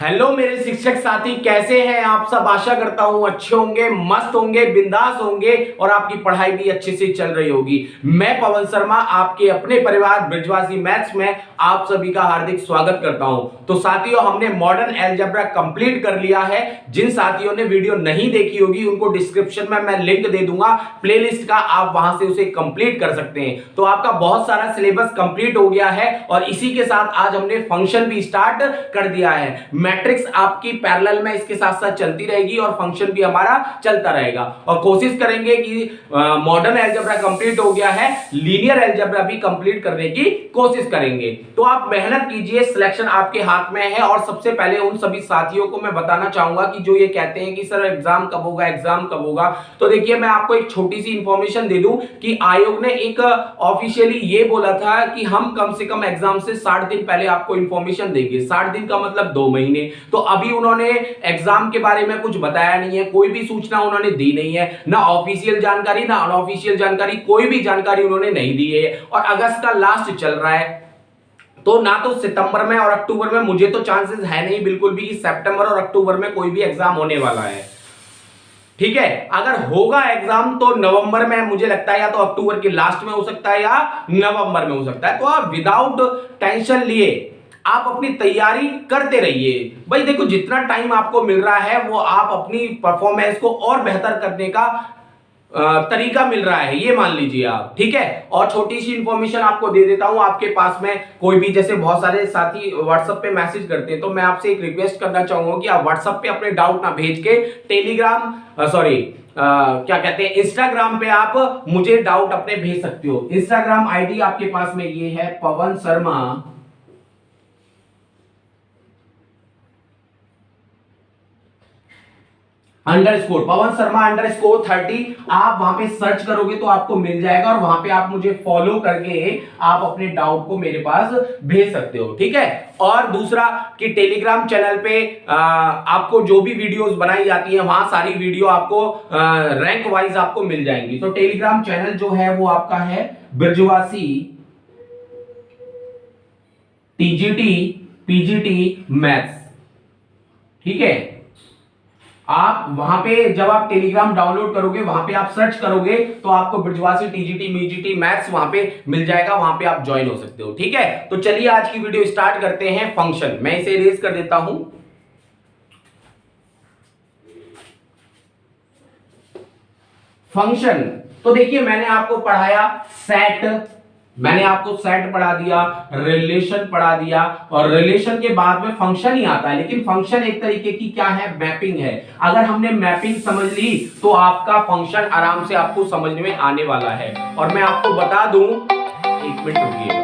Hello मेरे शिक्षक साथी, कैसे हैं आप सब। आशा करता हूं अच्छे होंगे, मस्त होंगे, बिंदास होंगे और आपकी पढ़ाई भी अच्छे से चल रही होगी। मैं पवन शर्मा आपके अपने परिवार ब्रिजवासी मैथ्स में आप सभी का हार्दिक स्वागत करता हूं। तो साथियों, हमने मॉडर्न अलजेब्रा कंप्लीट कर लिया है। जिन साथियों ने वीडियो नहीं देखी होगी उनको डिस्क्रिप्शन में मैं लिंक दे दूंगा प्लेलिस्ट का, आप वहां से उसे कंप्लीट कर सकते हैं। तो आपका बहुत सारा सिलेबस कंप्लीट हो गया है और इसी के साथ आज हमने फंक्शन भी स्टार्ट कर दिया है। मैट्रिक्स आपकी पैरेलल में इसके साथ साथ चलती रहेगी और फंक्शन भी हमारा चलता रहेगा और कोशिश करेंगे कि मॉडर्न अलजेब्रा कंप्लीट हो गया है, लीनियर अलजेब्रा भी कंप्लीट करने की कोशिश करेंगे। तो आप मेहनत कीजिए, सिलेक्शन आपके हाथ में है। और सबसे पहले उन सभी साथियों को मैं बताना चाहूंगा कि जो ये कहते हैं कि सर एग्जाम कब होगा, एग्जाम कब होगा, तो देखिए मैं आपको एक छोटी सी इंफॉर्मेशन दे दूं कि आयोग ने एक ऑफिशियली ये बोला था कि हम कम से कम एग्जाम से 60 दिन पहले आपको इंफॉर्मेशन देंगे। 60 दिन का मतलब 2 महीने। तो अभी उन्होंने एग्जाम के बारे में कुछ बताया नहीं है, कोई भी सूचना उन्होंने दी नहीं है, ना ऑफिशियल जानकारी ना अनऑफिशियल जानकारी, कोई भी जानकारी उन्होंने नहीं दी है। और अगस्त का लास्ट चल रहा है, तो ना तो सितंबर में और अक्टूबर में मुझे तो चांसेस है नहीं बिल्कुल भी कि सितंबर और अक्टूबर में कोई भी एग्जाम होने वाला है। ठीक है, अगर होगा एग्जाम तो नवंबर में मुझे लगता है, या तो अक्टूबर के लास्ट में हो सकता है या नवंबर में हो सकता है। तो आप विदाउट टेंशन लिए आप अपनी तैयारी करते रहिए। भाई देखो, जितना टाइम आपको मिल रहा है वो आप अपनी परफॉर्मेंस को और बेहतर करने का तरीका मिल रहा है, ये मान लीजिए आप। ठीक है, और छोटी सी इंफॉर्मेशन आपको दे देता हूं। आपके पास में कोई भी, जैसे बहुत सारे साथी व्हाट्सएप पे मैसेज करते हैं, तो मैं आपसे एक रिक्वेस्ट करना चाहूंगा कि आप व्हाट्सएप पे अपने डाउट ना भेज के टेलीग्राम क्या कहते हैं, इंस्टाग्राम पे आप मुझे डाउट अपने भेज सकते हो। इंस्टाग्राम आईडी आपके पास में ये है, पवन शर्मा _ पवन शर्मा _30। आप वहां पे सर्च करोगे तो आपको मिल जाएगा और वहां पे आप मुझे फॉलो करके आप अपने डाउट को मेरे पास भेज सकते हो। ठीक है, और दूसरा कि टेलीग्राम चैनल पे आपको जो भी वीडियोस बनाई जाती है वहां सारी वीडियो आपको रैंक वाइज आपको मिल जाएंगी। तो टेलीग्राम चैनल जो है वो आपका है ब्रिजवासी टीजीटी पीजीटी मैथ्स। ठीक है, आप वहां पे जब आप टेलीग्राम डाउनलोड करोगे, वहां पे आप सर्च करोगे तो आपको ब्रिजवासी टीजीटी मीजीटी मैथ्स वहां पे मिल जाएगा, वहां पे आप ज्वाइन हो सकते हो। ठीक है, तो चलिए आज की वीडियो स्टार्ट करते हैं। फंक्शन मैं इसे इरेज कर देता हूं। फंक्शन, तो देखिए मैंने आपको पढ़ाया सेट, मैंने आपको सेट पढ़ा दिया, रिलेशन पढ़ा दिया, और रिलेशन के बाद में फंक्शन ही आता है। लेकिन फंक्शन एक तरीके की क्या है, मैपिंग है। अगर हमने मैपिंग समझ ली तो आपका फंक्शन आराम से आपको समझ में आने वाला है। और मैं आपको बता दूं, एक मिनट रुकिएगा।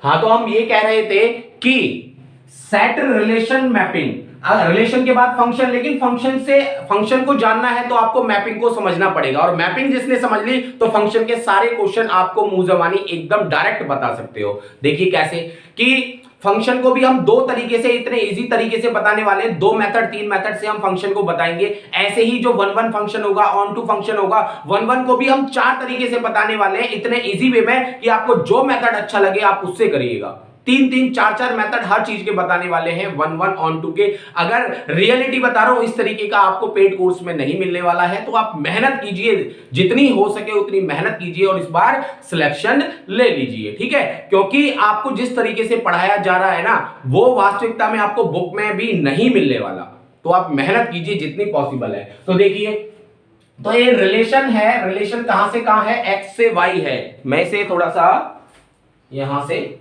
हाँ, तो हम ये कह रहे थे कि सेट रिलेशन मैपिंग, रिलेशन के बाद फंक्शन, लेकिन फंक्शन को जानना है तो आपको मैपिंग को समझना पड़ेगा। और मैपिंग जिसने समझ ली तो फंक्शन के सारे क्वेश्चन आपको मुंह जबानी एकदम डायरेक्ट बता सकते हो। देखिए कैसे कि फंक्शन को भी हम दो तरीके से, इतने इजी तरीके से बताने वाले हैं। 2 मेथड 3 मेथड से हम फंक्शन को बताएंगे। ऐसे ही जो 1 फंक्शन होगा, ऑन टू फंक्शन होगा, 1 को भी हम 4 तरीके से बताने वाले हैं, इतने इजी वे में कि आपको जो मेथड अच्छा लगे आप उससे करिएगा। 3 4 मेथड हर चीज के बताने वाले हैं 1 ऑन टू के। अगर रियलिटी बता रहा हूं, इस तरीके का आपको पेड कोर्स में नहीं मिलने वाला है। तो आप मेहनत कीजिए, जितनी हो सके उतनी मेहनत कीजिए और इस बार सिलेक्शन ले लीजिए। ठीक है, क्योंकि आपको जिस तरीके से पढ़ाया जा रहा है ना, वो वास्तविकता में आपको बुक में भी नहीं मिलने वाला। तो आप मेहनत कीजिए जितनी पॉसिबल है। तो देखिए, तो ये रिलेशन है, रिलेशन कहां से कहां है, एक्स से वाई है। मैं इसे थोड़ा सा यहां से,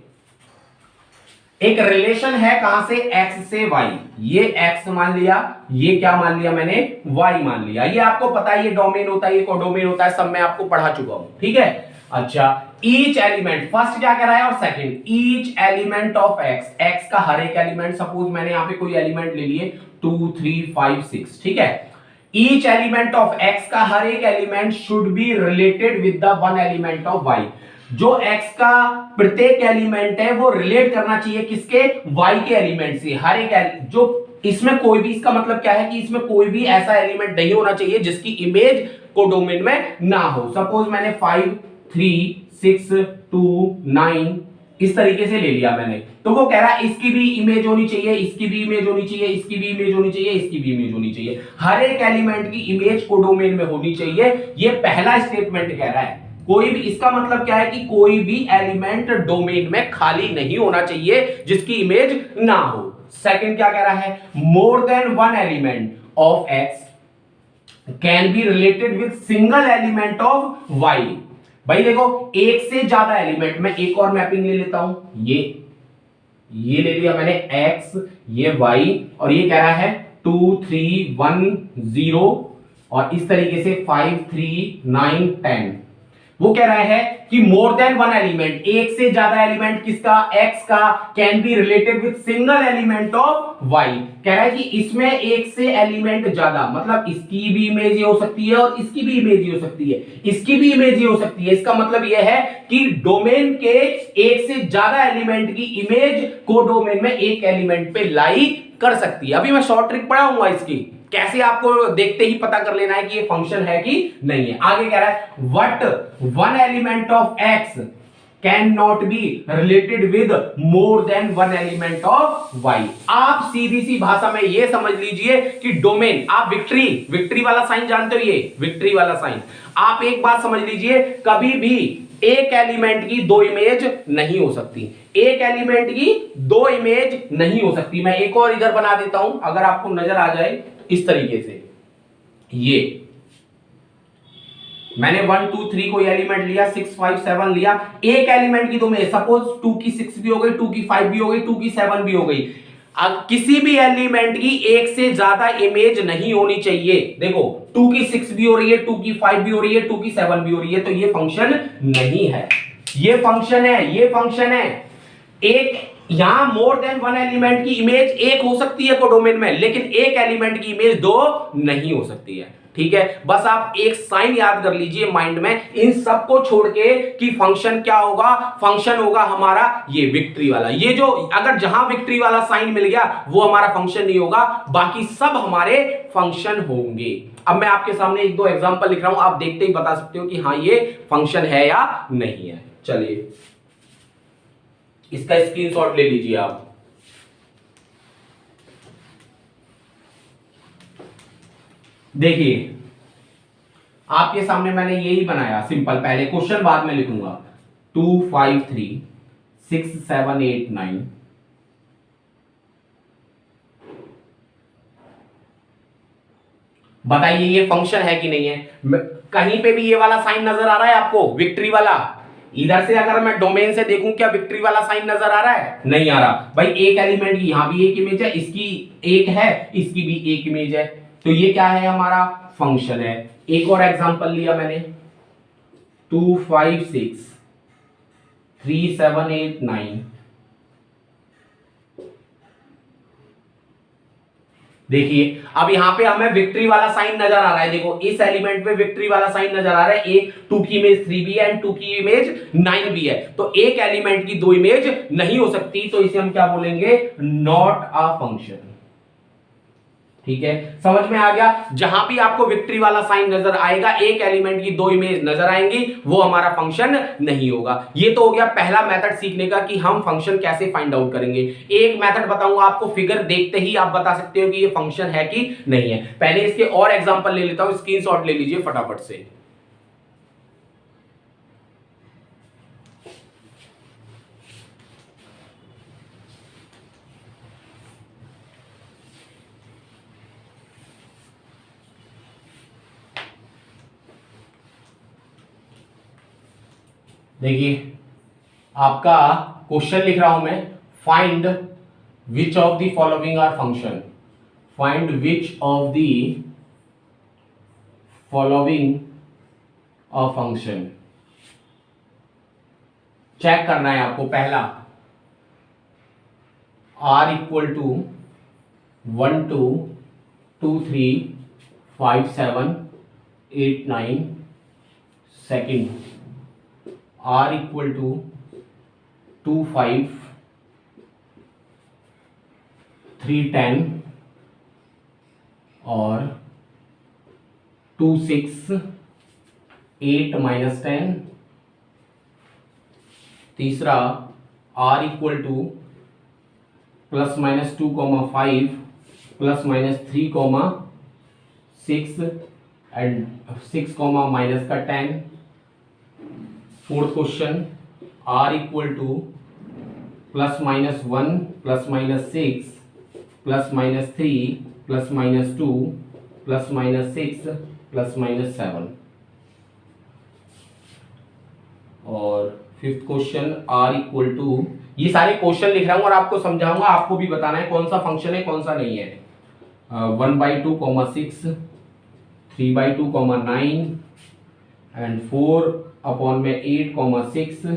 एक रिलेशन है कहां से, x से y। ये x मान लिया, ये क्या मान लिया मैंने, y मान लिया। ये आपको पता है, ये डोमेन होता है, ये कोडोमेन होता है, सब मैं आपको पढ़ा चुका हूं। ठीक है, अच्छा, ईच एलिमेंट, फर्स्ट क्या कह रहा है और second, each element of x का हर एक एलिमेंट, सपोज मैंने यहां पे कोई एलिमेंट ले लिए 2 3 5 6। ठीक है, ईच एलिमेंट ऑफ x का हर एक element should be related with the 1 element of y। जो x का प्रत्येक एलिमेंट है वो रिलेट करना चाहिए किसके, y के एलिमेंट से। हर एक जो इसमें कोई भी, इसका मतलब क्या है कि इसमें कोई भी ऐसा एलिमेंट नहीं होना चाहिए जिसकी इमेज कोडोमेन में ना हो। सपोज मैंने 5 3 6 2 9 इस तरीके से ले लिया मैंने, तो वो कह रहा है इसकी भी इमेज होनी चाहिए, इसकी भी इमेज होनी चाहिए, इसकी भी इमेज होनी चाहिए, इसकी भी इमेज होनी चाहिए, हर एक एलिमेंट की इमेज कोडोमेन में होनी चाहिए। ये पहला स्टेटमेंट कह रहा है। कोई भी, इसका मतलब क्या है कि कोई भी एलिमेंट डोमेन में खाली नहीं होना चाहिए जिसकी इमेज ना हो। सेकंड क्या कह रहा है, more than one element of X can be related with single element of Y. भाई देखो, एक से ज्यादा एलिमेंट, मैं एक और मैपिंग ले लेता हूं, ये ले लिया मैंने x, ये y, और ये कह रहा है 2 3 1 0 और इस तरीके से 5 3 9 10। वो कह रहा है कि मोर देन वन एलिमेंट, एक से ज्यादा एलिमेंट किसका, x का, can be related with single element of y। कह रहा है कि इसमें एक से एलिमेंट ज्यादा, मतलब इसकी भी इमेज ये हो सकती है और इसकी भी इमेज ये हो सकती है, इसकी भी इमेज ये हो सकती है। इसका मतलब यह है कि डोमेन के एक से ज्यादा एलिमेंट की इमेज को डोमेन में एक एलिमेंट पे लाई कर सकती है। अभी मैं शॉर्ट ट्रिक पढ़ाऊंगा इसकी, कैसे आपको देखते ही पता कर लेना है कि ये फंक्शन है कि नहीं है। आगे कह रहा है what one element of X can not be related with more than one element of Y. आप सीधी सी भाषा में ये समझ लीजिए कि डोमेन, आप विक्ट्री वाला साइन जानते हो, ये विक्ट्री वाला साइन, आप एक बात समझ लीजिए, कभी भी एक एलिमेंट की दो इमेज नहीं हो सकती, एक एलिमेंट की दो इमेज नहीं हो सकती। मैं एक और इधर बना देता हूं, अगर आपको नजर आ जाए इस तरीके से, ये मैंने 1 2 3 कोई एलिमेंट लिया, 6 5 7 लिया, एक एलिमेंट की दो में, सपोज 2 की 6 भी हो गई, 2 की 5 भी हो गई, 2 की 7 भी हो गई। अब किसी भी एलिमेंट की एक से ज्यादा इमेज नहीं होनी चाहिए। देखो 2 की 6 भी हो रही है, 2 की 5 भी हो रही है, 2 की 7 भी हो रही है, तो ये फंक्शन नहीं है, ये फंक्शन है, ये फंक्शन है। एक यहां मोर देन वन एलिमेंट की इमेज एक हो सकती है कोडोमेन में, लेकिन एक एलिमेंट की इमेज दो नहीं हो सकती है। ठीक है, बस आप एक साइन याद कर लीजिए माइंड में, इन सब को छोड़ के कि फंक्शन क्या होगा, फंक्शन होगा हमारा ये विक्ट्री वाला। ये जो अगर जहां विक्ट्री वाला साइन मिल गया वो हमारा फंक्शन नहीं होगा, बाकी सब हमारे फंक्शन होंगे। अब मैं आपके सामने एक दो एग्जांपल लिख रहा हूं, आप देखते ही बता सकते हो कि हाँ ये फंक्शन है या नहीं है। चलिए इसका स्क्रीनशॉट ले लीजिए आप। देखिए आपके सामने मैंने यही बनाया सिंपल, पहले क्वेश्चन बाद में लिखूंगा। 2 5 3 6 7 8 9, बताइए ये फंक्शन है कि नहीं है। कहीं पे भी ये वाला साइन नजर आ रहा है आपको, विक्ट्री वाला? इधर से अगर मैं डोमेन से देखूं, क्या विक्ट्री वाला साइन नजर आ रहा है? नहीं आ रहा। भाई एक एलिमेंट की यहां भी एक इमेज है, इसकी एक है, इसकी भी एक इमेज है, तो ये क्या है, हमारा फंक्शन है। एक और एग्जांपल लिया मैंने, 2 5 6 3 7 8 9। देखिए अब यहां पे हमें विक्ट्री वाला साइन नजर आ रहा है। देखो इस एलिमेंट पे विक्ट्री वाला साइन नजर आ रहा है, एक 2 की इमेज 3 भी है एंड 2 की इमेज 9 भी है, तो एक एलिमेंट की दो इमेज नहीं हो सकती, तो इसे हम क्या बोलेंगे, नॉट अ फंक्शन। ठीक है, समझ में आ गया। जहां भी आपको विक्ट्री वाला साइन नजर आएगा, एक एलिमेंट की दो इमेज नजर आएंगी, वो हमारा फंक्शन नहीं होगा। ये तो हो गया पहला मेथड सीखने का कि हम फंक्शन कैसे फाइंड आउट करेंगे। एक मेथड बताऊंगा आपको, फिगर देखते ही आप बता सकते हो कि ये फंक्शन है कि नहीं है। पहले इसके और एग्जांपल ले लेता हूं, स्क्रीनशॉट ले लीजिए फटाफट से। देखिए आपका क्वेश्चन लिख रहा हूं मैं, find which of the following are function, find which of the following a function. Check करना है आपको। पहला r equal to 1 2 2 3 5 7 8 9। Second r equal to 2 5 3 10 और 2 6 8 -10। तीसरा r equal to +-2, 5 +-3, 6 and 6, -10। Fourth question r equal to +-1, +-6, +-3, +-2, +-6, +-7। और fifth question r equal to, ये सारे question लिख रहा हूं और आपको समझाऊंगा, आपको भी बताना है कौन सा फंक्शन है कौन सा नहीं है। 1/2, 6, 3/2, 9 एंड 4/8, 6।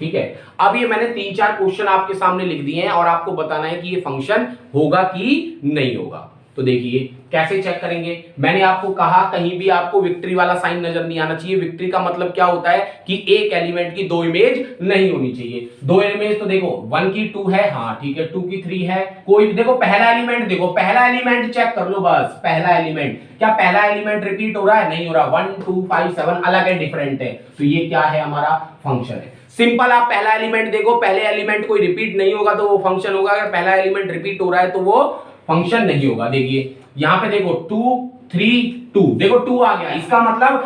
ठीक है, अब ये मैंने 3-4 क्वेश्चन आपके सामने लिख दिए हैं और आपको बताना है कि ये फंक्शन होगा कि नहीं होगा। तो देखिए कैसे चेक करेंगे। मैंने आपको कहा कहीं भी आपको विक्ट्री वाला साइन नजर नहीं आना चाहिए। विक्ट्री का मतलब क्या होता है कि एक एलिमेंट की 2 इमेज नहीं होनी चाहिए। 2 इमेज तो देखो 1 की 2 है, हाँ ठीक है, 2 की 3 है। कोई देखो पहला एलिमेंट, देखो पहला एलिमेंट चेक कर लो बस। पहला एलिमेंट, क्या पहला एलिमेंट रिपीट हो रहा है? नहीं हो रहा। 1, 2, 5, 7 अलग है, डिफरेंट है। तो ये क्या है? हमारा फंक्शन है। सिंपल, आप पहला एलिमेंट देखो, पहले एलिमेंट कोई रिपीट नहीं होगा तो वो फंक्शन होगा। अगर पहला एलिमेंट रिपीट हो रहा है तो वो फंक्शन नहीं होगा। देखिए यहां पे देखो 2, 3, 2, देखो 2 आ गया, इसका मतलब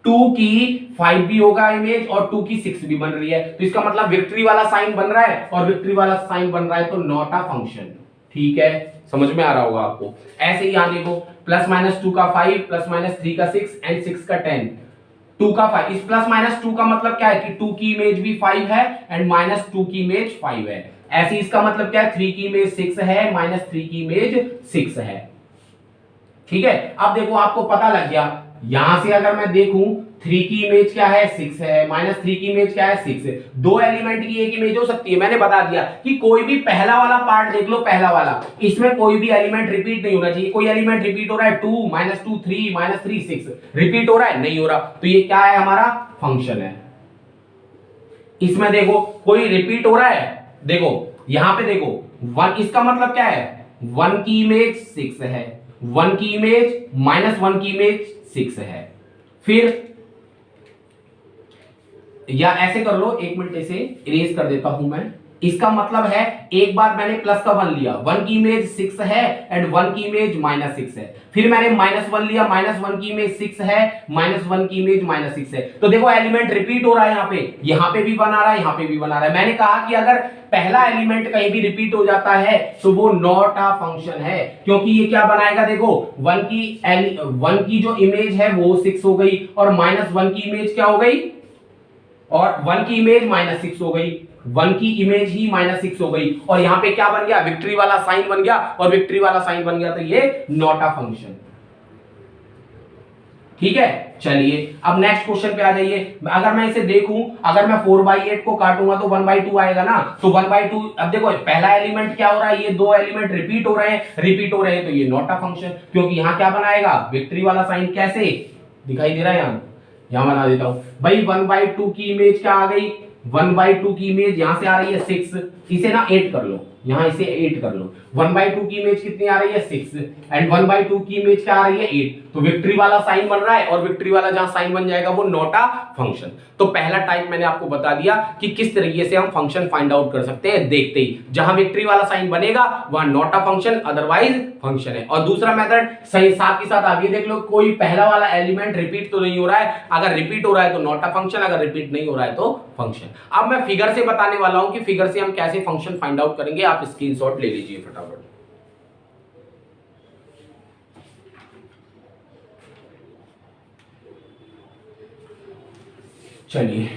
2 की 5 भी होगा इमेज और 2 की 6 भी बन रही है। तो इसका मतलब विक्ट्री वाला साइन बन रहा है और विक्ट्री वाला साइन बन रहा है तो नॉट अ फंक्शन। ठीक है, समझ में आ रहा होगा आपको। ऐसे ही यहां देखो +-2 का 5, +-3 का 6 एंड 6 का 10, 2 का 5। इस +-2 का मतलब क्या है कि 2 की इमेज भी 5 है एंड -2 की इमेज 5 है। ऐसे इसका मतलब क्या है? 3 की इमेज 6 है, -3 की इमेज 6 है। ठीक है, अब देखो आपको पता लग गया। यहां से अगर मैं देखूं 3 की इमेज क्या है? 6 है, -3 की इमेज क्या है? 6 है। 2 एलिमेंट की एक इमेज हो सकती है। मैंने बता दिया कि कोई भी पहला वाला पार्ट देख लो, पहला वाला, इसमें कोई भी एलिमेंट रिपीट नहीं होना चाहिए। कोई एलिमेंट रिपीट हो रहा है 2, -2, 3, -3, 6 रिपीट हो रहा है? नहीं हो रहा। तो ये क्या है? हमारा फंक्शन है। इसमें देखो कोई रिपीट हो रहा है, देखो यहां पे देखो 1, इसका मतलब क्या है? 1 की इमेज 6 है, 1 की इमेज -1 की इमेज 6 है। फिर या ऐसे कर लो, 1 मिनट ऐसे इरेज कर देता हूं मैं। इसका मतलब है एक बार मैंने प्लस का 1 लिया, 1 की इमेज 6 है एंड 1 की इमेज -6 है। फिर मैंने -1 लिया, -1 की इमेज 6 है, -1 की इमेज -6 है। तो देखो एलिमेंट रिपीट हो रहा है, यहां पे भी 1 आ रहा है, यहां पे भी 1 आ रहा है। मैंने कहा कि अगर पहला एलिमेंट कहीं भी रिपीट हो जाता है तो वो नॉट अ फंक्शन है, क्योंकि ये क्या बनाएगा? देखो 1 की जो इमेज है वो 6 हो गई और -1 की इमेज क्या हो गई? और 1 की इमेज -6 हो गई, 1 की इमेज ही -6 हो गई और यहां पे क्या बन गया? विक्ट्री वाला साइन बन गया और विक्ट्री वाला साइन बन गया तो ये नॉट अ फंक्शन। ठीक है, चलिए अब नेक्स्ट क्वेश्चन पे आ जाइए। अगर मैं इसे देखूं, अगर मैं 4/8 को काटूंगा तो 1/2 आएगा ना। तो 1/2, अब देखो पहला एलिमेंट क्या हो रहा है? ये 2 एलिमेंट रिपीट हो रहे हैं तो ये नॉट अ फंक्शन, क्योंकि यहां क्या बनाएगा? विक्ट्री वाला साइन। कैसे दिखाई दे रहा है? यहां बना देता हूं भाई। 1/2 की इमेज क्या आ गई? 1/2 की इमेज यहां से आ रही है 6, इसे ना 8 कर लो, यहां इसे 8 कर लो। 1/2 की इमेज कितनी आ रही है? 6 एंड 1/2 की इमेज क्या आ रही है? 8। तो विक्ट्री वाला साइन बन रहा है और विक्ट्री वाला जहां साइन बन जाएगा वो नॉट अ फंक्शन। तो पहला टाइप मैंने आपको बता दिया कि किस तरीके से हम फंक्शन फाइंड आउट कर सकते हैं देखते ही। जहां विक्ट्री वाला साइन बनेगा वहां not a function, otherwise function है। और दूसरा मेथड सही साथ के साथ आप ये देख लो, कोई पहला वाला एलिमेंट रिपीट तो नहीं हो रहा है। अगर रिपीट हो रहा है तो नॉट अ फंक्शन, अगर रिपीट नहीं हो रहा है तो फंक्शन। अब मैं फिगर से बताने वाला हूं कि फिगर से हम कैसे फंक्शन फाइंड आउट करेंगे। आप स्क्रीनशॉट ले लीजिए फटाफट। चलिए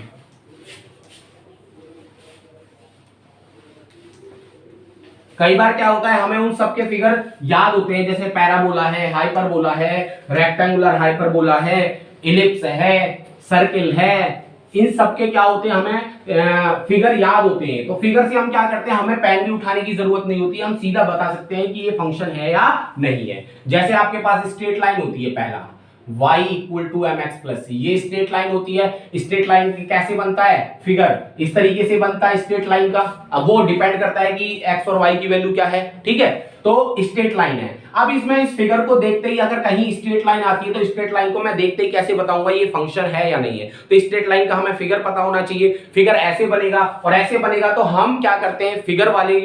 कई बार क्या होता है, हमें उन सबके फिगर याद होते हैं, जैसे पैराबोला है, हाइपरबोला है, रेक्टेंगुलर हाइपरबोला है, इलिप्स है, सर्किल है, इन सबके क्या होते हैं? हमें फिगर याद होते हैं। तो फिगर से हम क्या करते हैं? हमें पेन भी उठाने की जरूरत नहीं होती, हम सीधा बता सकते हैं कि ये फंक्शन है या नहीं है। जैसे आपके पास स्ट्रेट लाइन होती है, पहला y = mx + c, ये स्ट्रेट लाइन होती है। स्ट्रेट लाइन कैसे बनता है फिगर? इस तरीके से बनता है स्ट्रेट लाइन का। अब वो डिपेंड करता है कि x और y की वैल्यू क्या है। ठीक है, तो स्ट्रेट लाइन है। अब इसमें इस फिगर को देखते ही अगर कहीं स्ट्रेट लाइन आती है तो स्ट्रेट लाइन को मैं देखते ही कैसे बताऊंगा ये फंक्शन है या नहीं है। तो स्ट्रेट लाइन का हमें फिगर पता होना चाहिए। फिगर ऐसे बनेगा और ऐसे बनेगा, तो हम क्या करते हैं फिगर वाले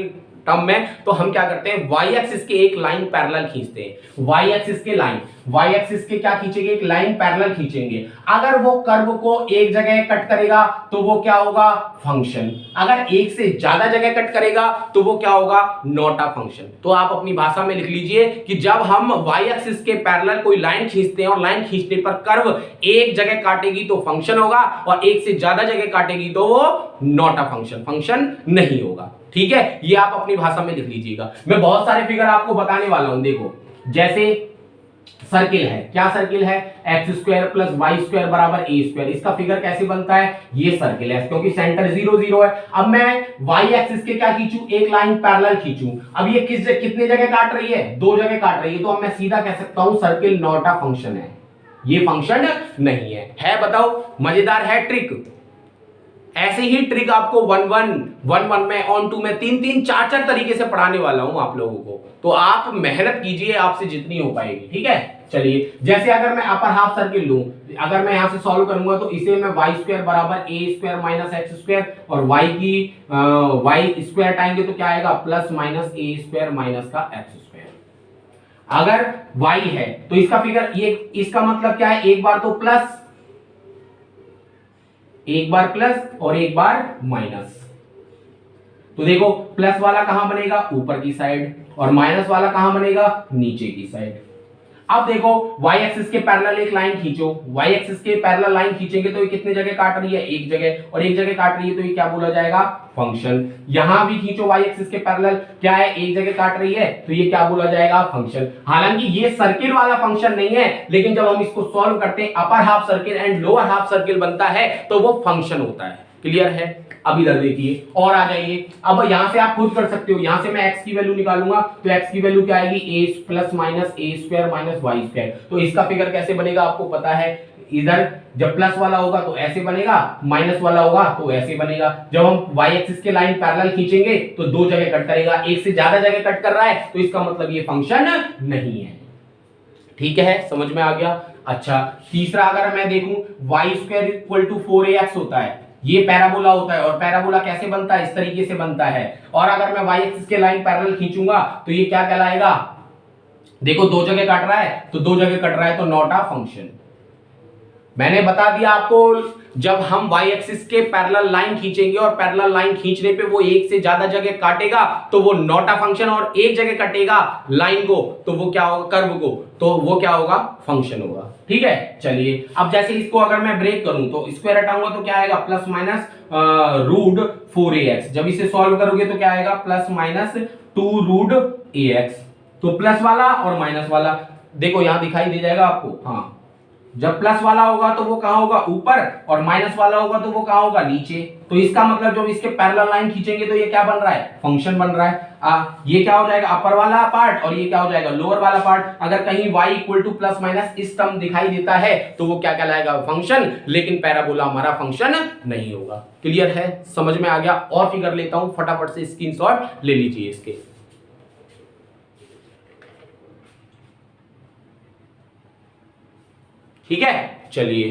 टर्म में, तो हम क्या करते हैं y एक्सिस के एक लाइन पैरेलल खींचते हैं। y एक्सिस के लाइन, y एक्सिस के क्या खींचेंगे, एक लाइन पैरेलल खींचेंगे। अगर वो कर्व को एक जगह कट करेगा तो वो क्या होगा, फंक्शन। अगर एक से ज्यादा जगह कट करेगा तो वो क्या होगा, नॉट अ फंक्शन। तो आप अपनी भाषा में लिख लीजिए कि जब हम y एक्सिस के पैरेलल कोई लाइन खींचते हैं और लाइन खींचने पर कर्व एक जगह काटेगी तो फंक्शन होगा, और एक से ज्यादा जगह काटेगी तो वो नॉट अ फंक्शन, फंक्शन नहीं होगा। ठीक है, ये आप अपनी भाषा में लिख लीजिएगा। मैं बहुत सारे फिगर आपको बताने वाला हूं। देखो, जैसे सर्किल है, क्या सर्किल है, X square plus Y square बराबर ए स्क्वायर। इसका फिगर कैसे बनता है, ये सर्किल है क्योंकि सेंटर 0 0 है। अब मैं वाई एक्सिस के क्या खींचूं, एक लाइन पैरेलल खींचूं। अब ये कितने जगह काट रही है, 2 जगह काट रही है, तो अब मैं सीधा कह सकता हूं सर्किल नॉट अ फंक्शन है, ये फंक्शन नहीं है। बताओ, मजेदार है ट्रिक। ऐसे ही ट्रिक आपको 1-1 में, ऑन 2 में 3-3 4-4 तरीके से पढ़ाने वाला हूं आप लोगों को। तो आप मेहनत कीजिए, आपसे जितनी हो पाएगी। ठीक है, चलिए, जैसे अगर मैं अपर हाफ सर्किल लूं, अगर मैं यहां से सॉल्व करूंगा तो इसे मैं वाई स्क्वायर बराबर A square minus x square, और वाई की वाई स्क्वायर हटाएंगे तो क्या आएगा, plus minus A square minus का एक्स स्क्वायर। अगर वाई है तो इसका फिगर ये, इसका मतलब क्या है, एक बार तो प्लस, एक बार प्लस और एक बार माइनस। तो देखो, प्लस वाला कहां बनेगा, ऊपर की साइड, और माइनस वाला कहां बनेगा, नीचे की साइड। अब देखो, y एक्सिस के पैरेलल एक लाइन खींचो, y एक्सिस के पैरेलल लाइन खींचेंगे तो ये कितने जगह काट रही है, एक जगह, और एक जगह काट रही है तो ये क्या बोला जाएगा, फंक्शन। यहां भी खींचो y एक्सिस के पैरेलल, क्या है, एक जगह काट रही है तो ये क्या बोला जाएगा, फंक्शन। हालांकि ये सर्किल वाला फंक्शन नहीं है, लेकिन जब हम इसको सॉल्व करते हैं, upper half circle and lower half circle बनता है तो वो फंक्शन होता है। क्लियर है। अब इधर देखिए और आ जाइए। अब यहां से आप खुद कर सकते हो, यहां से मैं x की वैल्यू निकालूंगा तो x की वैल्यू क्या आएगी, a plus minus A square minus Y square. तो इसका फिगर कैसे बनेगा आपको पता है, इधर जब प्लस वाला होगा तो ऐसे बनेगा, माइनस वाला होगा तो ऐसे बनेगा। जब हम y एक्सिस के लाइन पैरेलल खींचेंगे तो 2 जगह कट करेगा, एक से ज्यादा जगह कट कर रहा है तो इसका मतलब ये फंक्शन नहीं है। ठीक है, समझ में आ गया। अच्छा, तीसरा अगर मैं देखूं, y square equal to 4ax होता है, ये पैराबोला होता है, और पैराबोला कैसे बनता है, इस तरीके से बनता है। और अगर मैं y एक्सिस के लाइन पैरेलल खींचूंगा तो ये क्या कहलाएगा, देखो 2 जगह काट रहा है तो 2 जगह कट रहा है तो नॉट अ फंक्शन। मैंने बता दिया आपको, जब हम y एक्सिस के पैरेलल लाइन खींचेंगे और पैरेलल लाइन खींचने पे वो एक से ज्यादा जगह काटेगा तो वो नॉट अ फंक्शन, और एक जगह कटेगा लाइन को तो वो क्या होगा, कर्व को, तो वो क्या होगा, फंक्शन होगा। ठीक है, चलिए, अब जैसे इसको अगर मैं ब्रेक करूं तो स्क्वायर हटाऊंगा तो क्या आएगा, प्लस माइनस रूट 4ax। जब इसे सॉल्व करोगे तो क्या आएगा, प्लस माइनस 2 रूट ax। तो प्लस वाला और माइनस वाला देखो यहां दिखाई दे जाएगा आपको। हाँ, जब प्लस वाला होगा तो वो कहां होगा, ऊपर, और माइनस वाला होगा तो वो कहां होगा, नीचे। तो इसका मतलब जब इसके पैरेलल लाइन खींचेंगे तो ये क्या बन रहा है, फंक्शन बन रहा है। ये क्या हो जाएगा, अपर वाला पार्ट, और ये क्या हो जाएगा, लोअर वाला पार्ट। अगर कहीं y equal two plus minus इस टर्म दिखाई देता है तो वो क्या कहलाएगा, फंक्शन, लेकिन पैराबोला हमारा फंक्शन नहीं होगा। क्लियर है, समझ में आ गया। और फिगर लेता हूं, फटाफट से स्क्रीनशॉट ले लीजिए इसके। ठीक है, चलिए,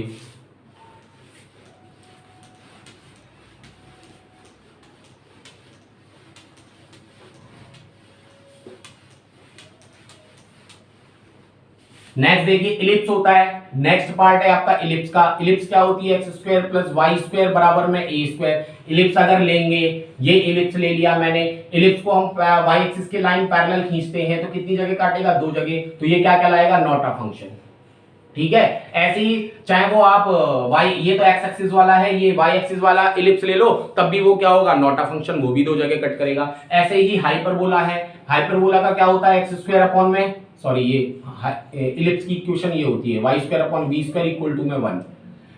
नेक्स्ट देखिए, इलिप्स होता है। नेक्स्ट पार्ट है आपका इलिप्स का। इलिप्स क्या होती है, X square plus Y square बराबर में ए स्क्वायर। इलिप्स अगर लेंगे, ये इलिप्स ले लिया मैंने, इलिप्स को हम वाई एक्सिस के लाइन पैरेलल खींचते हैं तो कितनी जगह काटेगा, 2 जगह, तो ये क्या कहलाएगा, नॉट अ फंक्शन। ठीक है, ऐसे ही चाहे वो आप y, ये तो x एक्सिस वाला है, ये y एक्सिस वाला इलिप्स ले लो, तब भी वो क्या होगा, नॉट अ फंक्शन, वो भी 2 जगह कट करेगा। ऐसे ही हाइपरबोला है। हाइपरबोला का क्या होता है, एक्स स्क्वायर अपॉन में, सॉरी ये इलिप्स की इक्वेशन ये होती है y square upon b square equal to में 1।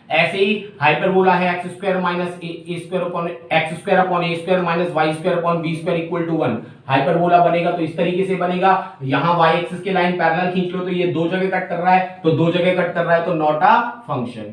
ऐसे ही हाइपरबोला है, X square minus A square upon X square upon A square minus Y square upon B square equal to 1। Hyperbola बनेगा तो इस तरीके से बनेगा। यहाँ y एक्सिस की लाइन पैरेलल खींच लो तो ये 2 जगह कट कर रहा है, तो 2 जगह कट कर रहा है तो नॉट अ फंक्शन।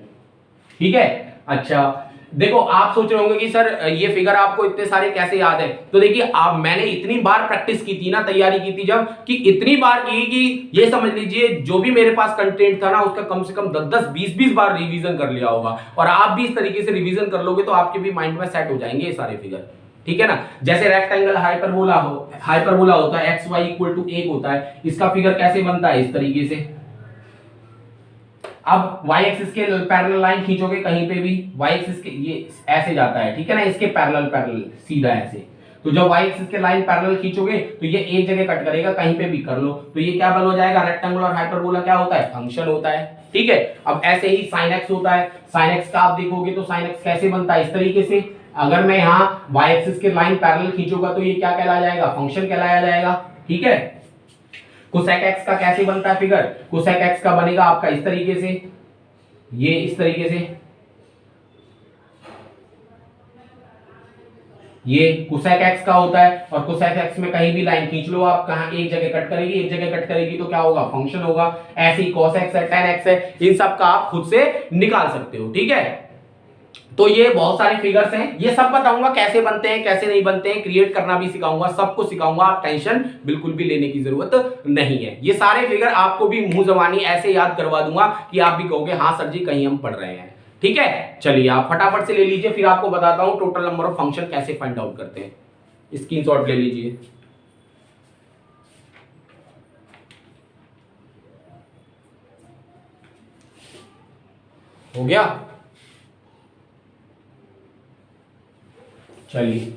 ठीक है, अच्छा, देखो आप सोच रहे होंगे कि सर ये फिगर आपको इतने सारे कैसे याद है, तो देखिए आप मैंने इतनी बार प्रैक्टिस की थी ना, तैयारी की थी जब, कि इतनी बार की कि ये समझ लीजिए जो भी मेरे पास कंटेंट था ना उसका कम से कम 10-10 20-20 बार रिवीजन कर लिया होगा। और आप भी इस तरीके से रिवीजन कर लोगे तो आपके भी माइंड में सेट हो जाएंगे ये सारे फिगर, ठीक है ना। जैसे रेक्टेंगल हाइपरबोला होता है, एक्स वाई इक्वल टू 1 होता है, इसका फिगर कैसे बनता है, इस तरीके से। अब y एक्सिस के पैरेलल लाइन खींचोगे कहीं पे भी, y एक्सिस के ये ऐसे जाता है, ठीक है ना, इसके पैरेलल सीधा ऐसे। तो जब y एक्सिस के लाइन पैरेलल खींचोगे तो ये एक जगह कट करेगा, कहीं पे भी कर लो तो ये क्या बन हो जाएगा, रेक्टेंगल और हाइपरबोला क्या होता है, फंक्शन होता है, ठीक है। अब ऐसे ही sin x होता है, sin x का आप देखोगे तो sin x कैसे बनता है, इस तरीके से। अगर मैं यहाँ y एक्सिस के लाइन पैरेलल खींचूंगा तो ये क्या कहलाया जाएगा, फंक्शन कहलाया जाएगा, ठीक है। कोसेक x का कैसे बनता है फिगर, कोसेक x का बनेगा आपका इस तरीके से, ये इस तरीके से, ये कोसेक x का होता है। और कोसेक x में कहीं भी लाइन खींच लो आप, कहां एक जगह कट करेगी, एक जगह कट करेगी तो क्या होगा, फंक्शन होगा। ऐसे ही cos x है, tan x है, इन सब का आप खुद से निकाल सकते हो, ठीक है। तो ये बहुत सारे फिगर्स हैं, ये सब बताऊंगा कैसे बनते हैं कैसे नहीं बनते हैं, क्रिएट करना भी सिखाऊंगा, सबको सिखाऊंगा, आप टेंशन बिल्कुल भी लेने की जरूरत नहीं है। ये सारे फिगर आपको भी मुंह जबानी ऐसे याद करवा दूंगा कि आप भी कहोगे हाँ सर जी कहीं हम पढ़ रहे हैं, ठीक है। चलिए आप फटाफट से ले लीजिए, फिर आपको बताता हूं टोटल नंबर ऑफ फंक्शन कैसे फाइंड आउट करते हैं। स्क्रीनशॉट ले लीजिए। हो गया, चलिए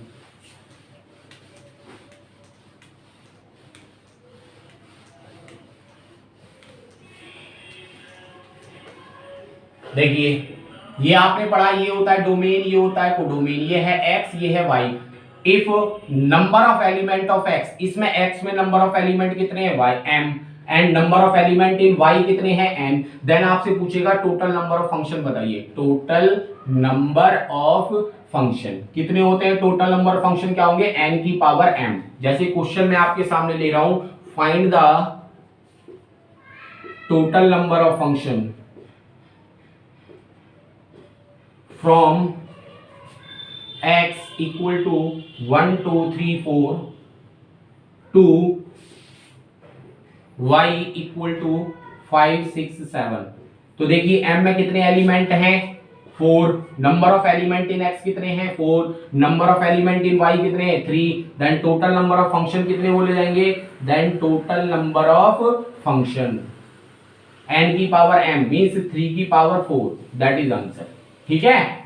देखिए, ये आपने पढ़ा, ये होता है डोमेन, ये होता है कोडोमेन, ये है x, ये है y। If number of element of x, इसमें x में नंबर ऑफ एलिमेंट कितने हैं, y m, and number of element in y कितने हैं, n। देन आपसे पूछेगा टोटल नंबर ऑफ फंक्शन बताइए, टोटल नंबर ऑफ फंक्शन कितने होते हैं, टोटल नंबर ऑफ फंक्शन क्या होंगे, n की पावर m। जैसे क्वेश्चन में आपके सामने ले रहा हूं, find the total number of function from x equal to 1 2 3 4 to y equal to 5 6 7। तो देखिए m में कितने एलिमेंट हैं, 4। Number of element in x कितने हैं, 4। Number of element in y कितने हैं, 3। Then total number of function कितने बोले जाएंगे, then total number of function n की पावर m मींस 3 की पावर 4, दैट इज आंसर, ठीक है।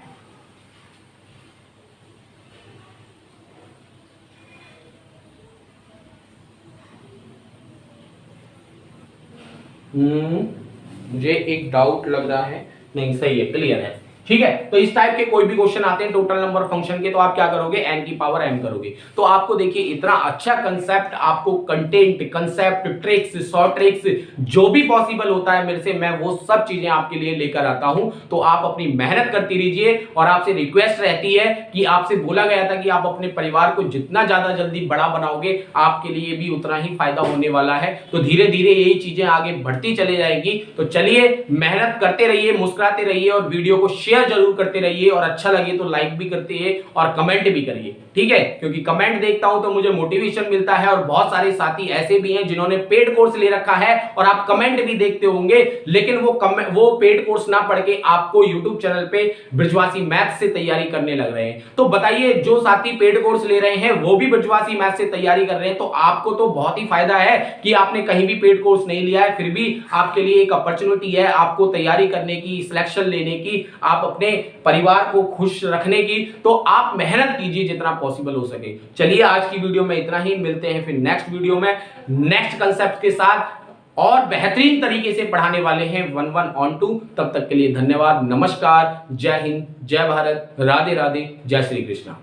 मुझे एक डाउट लग रहा है, नहीं सही है, क्लियर है, ठीक है। तो इस टाइप के कोई भी क्वेश्चन आते हैं टोटल नंबर फंक्शन के, तो आप क्या करोगे, n की पावर m करोगे। तो आपको देखिए इतना अच्छा कंसेप्ट, आपको content, concept, tricks, short tricks जो भी पॉसिबल होता है मेरे से, मैं वो सब चीजें आपके लिए लेकर आता हूं। तो आप अपनी मेहनत करती रहिए, और आपसे रिक्वेस्ट रहती है कि आपसे बोला गया था कि आप अपने परिवार को जितना ज्यादा जल्दी बड़ा बनाओगे आपके लिए भी उतना ही फायदा होने वाला है। तो धीरे धीरे यही चीजें आगे बढ़ती चली जाएगी। तो चलिए मेहनत करते रहिए, मुस्कुराते रहिए, और वीडियो को शेयर जरूर करते रहिए, और अच्छा लगे तो लाइक भी करते हैं और कमेंट भी करिए, ठीक है। क्योंकि कमेंट देखता हूं तो मुझे मोटिवेशन मिलता है। और बहुत सारे साथी ऐसे भी हैं जिन्होंने पेड कोर्स ले रखा है और आप कमेंट भी देखते होंगे, लेकिन वो पेड कोर्स ना पढ़ के आपको यूट्यूब चैनल पे ब्रिजवासी मैथ्स से तैयारी करने लग रहे हैं। तो बताइए, जो साथी पेड कोर्स ले रहे हैं वो भी ब्रिजवासी मैथ्स से तैयारी कर रहे हैं, तो आपको तो बहुत ही फायदा है कि आपने कहीं भी पेड कोर्स नहीं लिया है, फिर भी आपके लिए एक अपॉर्चुनिटी है आपको तैयारी करने की, सिलेक्शन लेने की, आप अपने परिवार को खुश रखने की। तो आप मेहनत कीजिए जितना पॉसिबल हो सके। चलिए आज की वीडियो में इतना ही, मिलते हैं फिर नेक्स्ट वीडियो में नेक्स्ट कंसेप्ट के साथ, और बेहतरीन तरीके से पढ़ाने वाले हैं 1 on 2। तब तक के लिए धन्यवाद, नमस्कार, जय हिंद, जय भारत, राधे राधे, जय श्री कृष्णा।